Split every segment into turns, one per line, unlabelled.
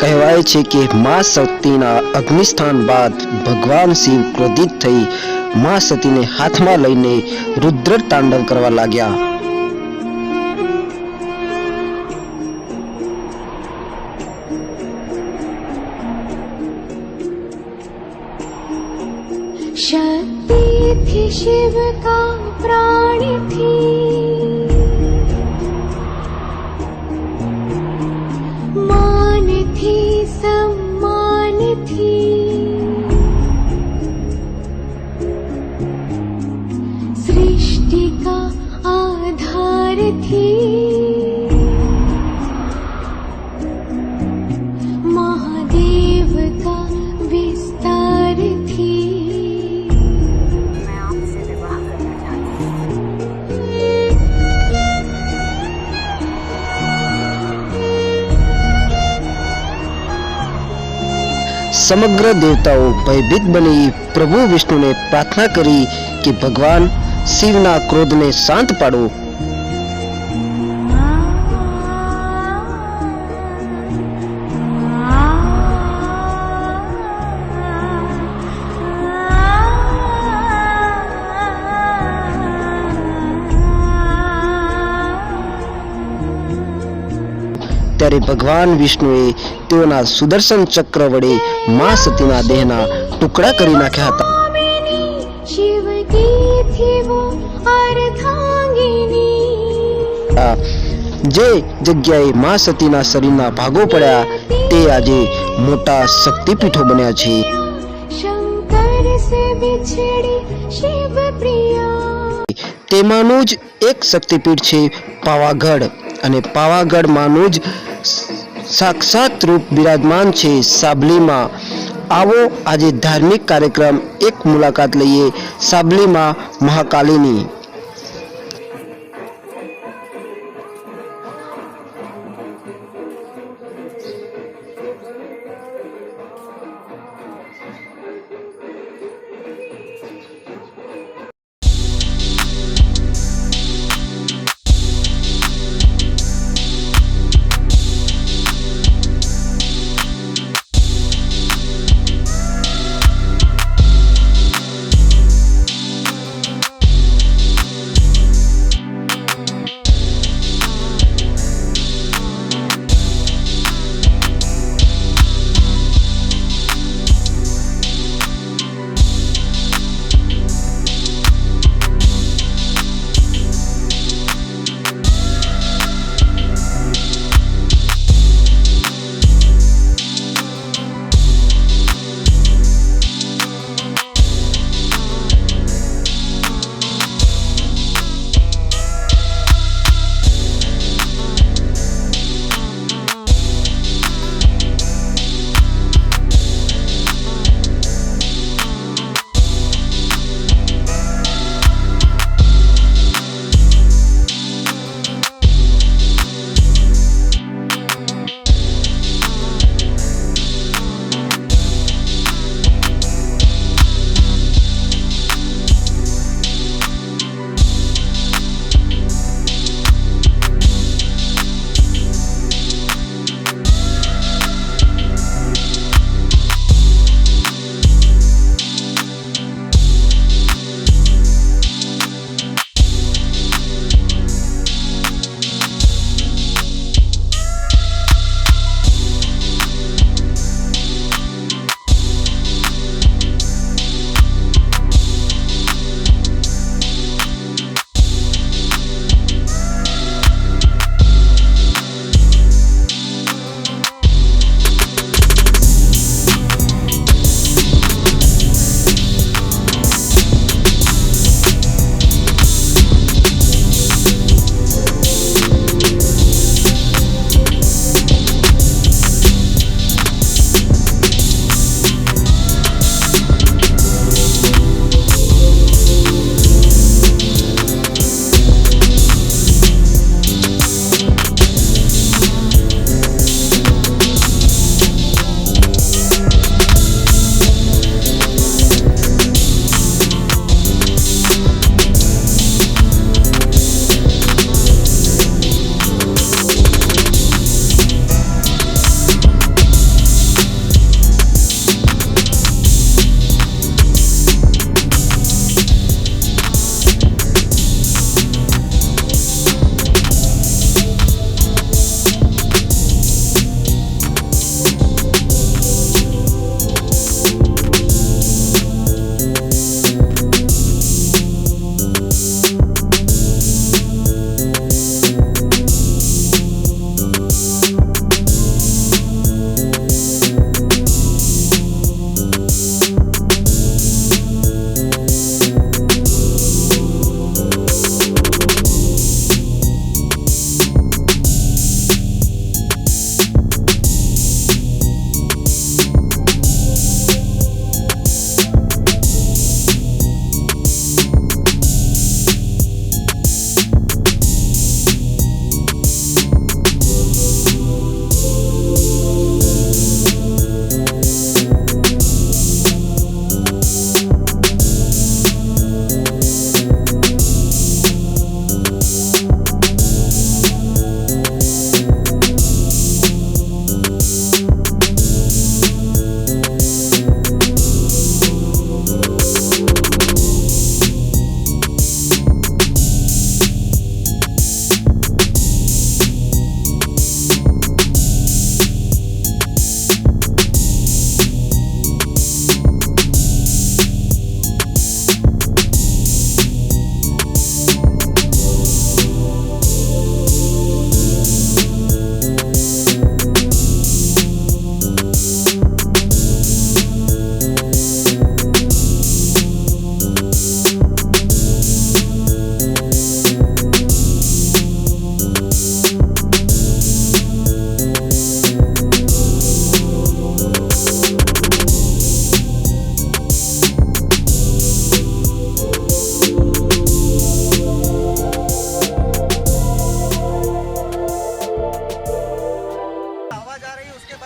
કહેવાય છે કે મા સતીના અગ્નિસ્થાન બાદ ભગવાન શિવ ક્રોધિત થઈ મા સતીને હાથમાં લઈને રુદ્ર તાંડવ કરવા લાગ્યા।
शक्ति थी शिव का प्राण थी, मान थी सम्मान थी, सृष्टि का आधार थी, महादेव का विस्तार थी।
समग्र देवताओं भयभीत बनी प्रभु विष्णु ने प्रार्थना करी कि भगवान शिवना क्रोध ने शांत पाड़ो। ત્યારે ભગવાન વિષ્ણુએ તેઓના સુદર્શન ચક્ર વડે મા સતીના દેહના ટુકડા કરી નાખ્યા હતા।
शिव की थी वो अर्धांगिनी,
જે જગ્યાએ મા સતીના શરીરના ભાગો પડ્યા તે આજે મોટા શક્તિપીઠો બન્યા છે।
शंकर से बिछड़ी शिव प्रिया,
તેમાંનું જ એક શક્તિપીઠ છે પાવાગઢ અને પાવાગઢમાંનું જ સાક્ષાત રૂપ બિરાજમાન છે સાબલીમાં। આવો આજે ધાર્મિક કાર્યક્રમ એક મુલાકાત લઈએ સાબલીમાં મહાકાલીની।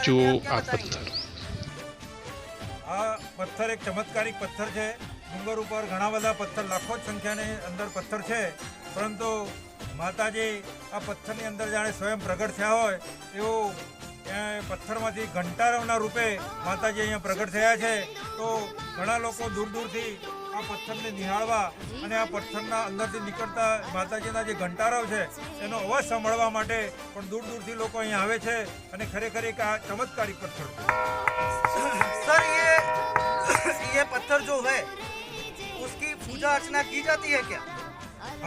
જો આ પથ્થર
આ પથ્થર એક ચમત્કારિક પથ્થર છે. ડુંગર ઉપર ઘણા બધા પથ્થર, લાખો જ સંખ્યાની અંદર પથ્થર છે, પરંતુ માતાજી આ પથ્થરની અંદર જાણે સ્વયં પ્રગટ થયા હોય એવું પથ્થરમાંથી ઘંટારવના રૂપે માતાજી અહીંયા પ્રગટ થયા છે. તો ઘણા લોકો દૂર દૂરથી આ પથ્થરને નિહાળવા અને આ પથ્થરના અંદરથી નીકળતા માતાજીના જે ઘંટારવ છે એનો અવાજ સાંભળવા માટે પણ દૂર દૂરથી લોકો અહીંયા આવે છે. અને ખરેખર એક આ ચમત્કારિક પથ્થર
सर ये पत्थर जो है उसकी पूजा अर्चना की जाती है क्या?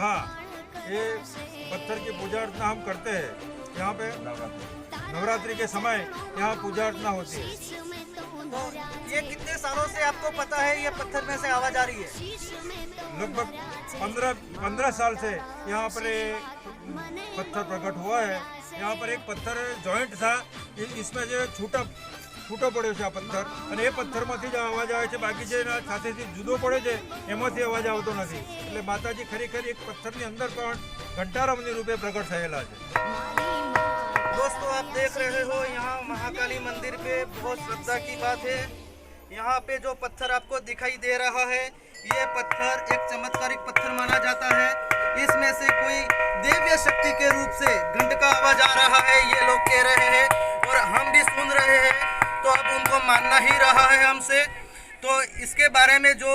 हाँ, ये पत्थर की पूजा अर्चना हम करते हैं. यहाँ पे नवरात्रि के समय यहाँ पूजा अर्चना होती है.
तो ये कितने सालों से आपको पता है ये पत्थर में से आवाज आ रही है?
लगभग 15 साल से यहाँ पर ये पत्थर प्रकट हुआ है. यहाँ पर एक पत्थर जॉइंट था, इसमें जो છૂટો પડ્યો છે આ પથ્થર, અને એ પથ્થરમાંથી જ અવાજ આવે છે. બાકી જે સાથેથી જુદો પડે છે એમાંથી અવાજ આવતો નથી. એટલે માતાજી ખરેખર એક પથ્થરની અંદર પણ ઘંટારવની રૂપે પ્રગટ થયેલા છે.
दोस्तों आप देख रहे हो यहाँ महाकाली मंदिर पे बहुत श्रद्धा की बात है. यहाँ पे जो पत्थर आपको दिखाई दे रहा है ये पत्थर एक चमत्कारिक पत्थर माना जाता है. इसमें से कोई दिव्य शक्ति के रूप से घंट का आवाज आ रहा है ये लोग कह रहे हैं, और हम भी सुन रहे हैं. तो अब उनको मानना ही रहा है हमसे. तो इसके बारे में जो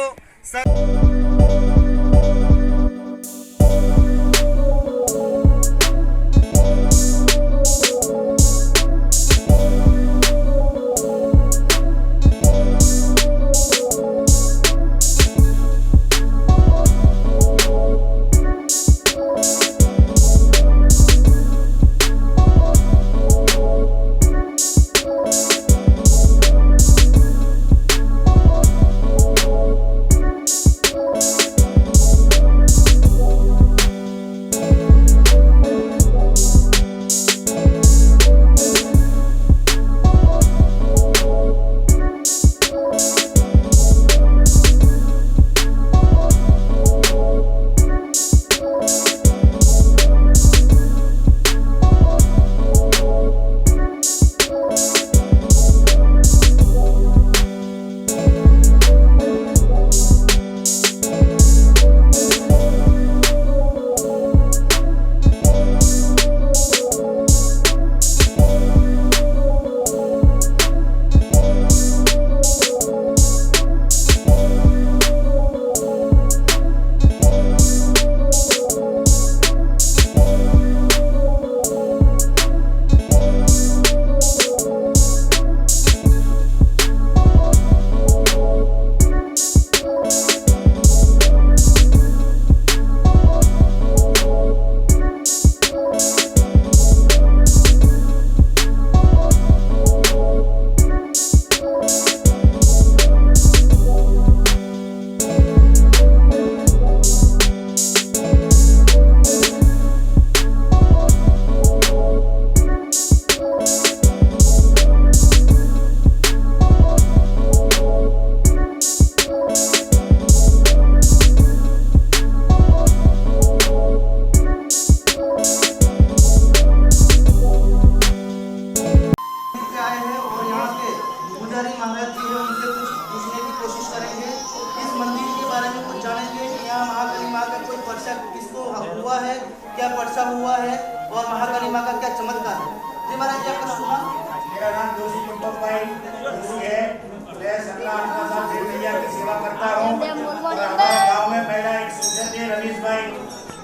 हुआ है, क्या पर्चा हुआ है और महाकाली माँ का क्या चमत्कार है। जी महाराज जी आपका शुभ नाम?
मेरा नाम जोशी दीपक भाई जोशी है। मैं 17-18 साल से मैया की सेवा करता हूँ और हमारे गांव में पहला एक सूजन थे रमेश भाई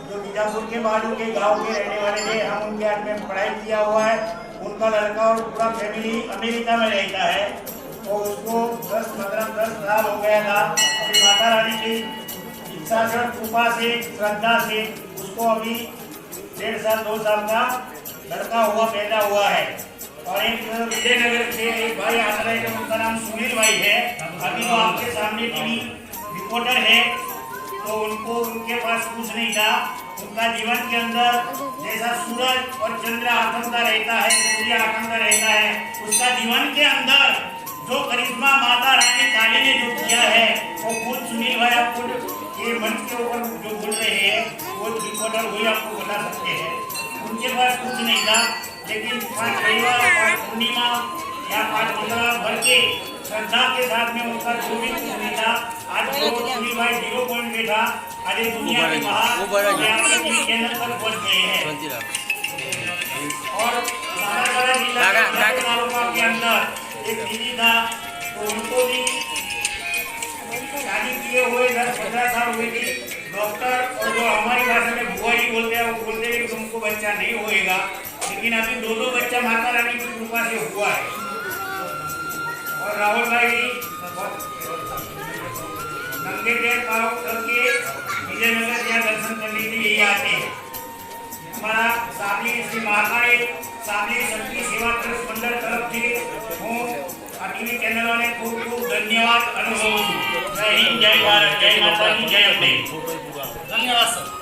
जो बीजापुर के बाजू के गांव के रहने वाले थे। हम उनके हाथ में पढ़ाई किया हुआ है। उनका लड़का और पूरा फैमिली अमेरिका में रहता है तो उसको 10 साल हो गया था। अभी माता रानी की इच्छा से कृपा से श्रद्धा से उसको अभी 1.5 साल 2 साल का लड़का हुआ पैदा हुआ है। और एक विजयनगर से एक भाई आ रहे हैं उनका नाम सुनील भाई है। अभी वो आपके सामने टीवी रिपोर्टर है तो उनको उनके पास कुछ नहीं था। उनका जीवन के अंदर जैसा सूरज और चंद्र आठमता रहता है, सूर्य आठमता रहता है, उसका जीवन के अंदर जो करिश्मा माता रानी काली ने जो किया है वो खुद सुनील भाई आपको ये मंच के ऊपर जो बोल रहे हैं वो रिपोर्टर वही आपको बता सकते हैं। उनके पास कुछ नहीं था लेकिन 5 रविवार 5 पूर्णिमा यहाँ 5-15 भर के श्रद्धा के साथ में उनका जो भी कुछ था आज जो सुनील भाई 0 पॉइंट पे था आज ये दुनिया के बाहर टीवी चैनल पर पहुंच गए हैं। और सारागढ़ जिला के तालुका के अंदर एक दीदी था तो उनको भी शादी किए हुए 10-15 साल हुए थे। डॉक्टर और जो हमारी भाषा में बुआ जी बोलते हैं वो बोलते हैं कि तुमको बच्चा नहीं होएगा, लेकिन अभी 2 बच्चा माता रानी की कृपा से हुआ है। और राहुल भाई भी नंगे पैर पाँव करके विजयनगर यहाँ दर्शन करने के लिए आते हैं। हमारा साबली श्री महाकाली साबली शक्ति सेवा ट्रस्ट मंडल तरफ से हूँ टीवी चैनल वाले खूब धन्यवाद अनुभव। जय हिंद, जय भारत, जय माता दी, जय अम्बे।
धन्यवाद सर।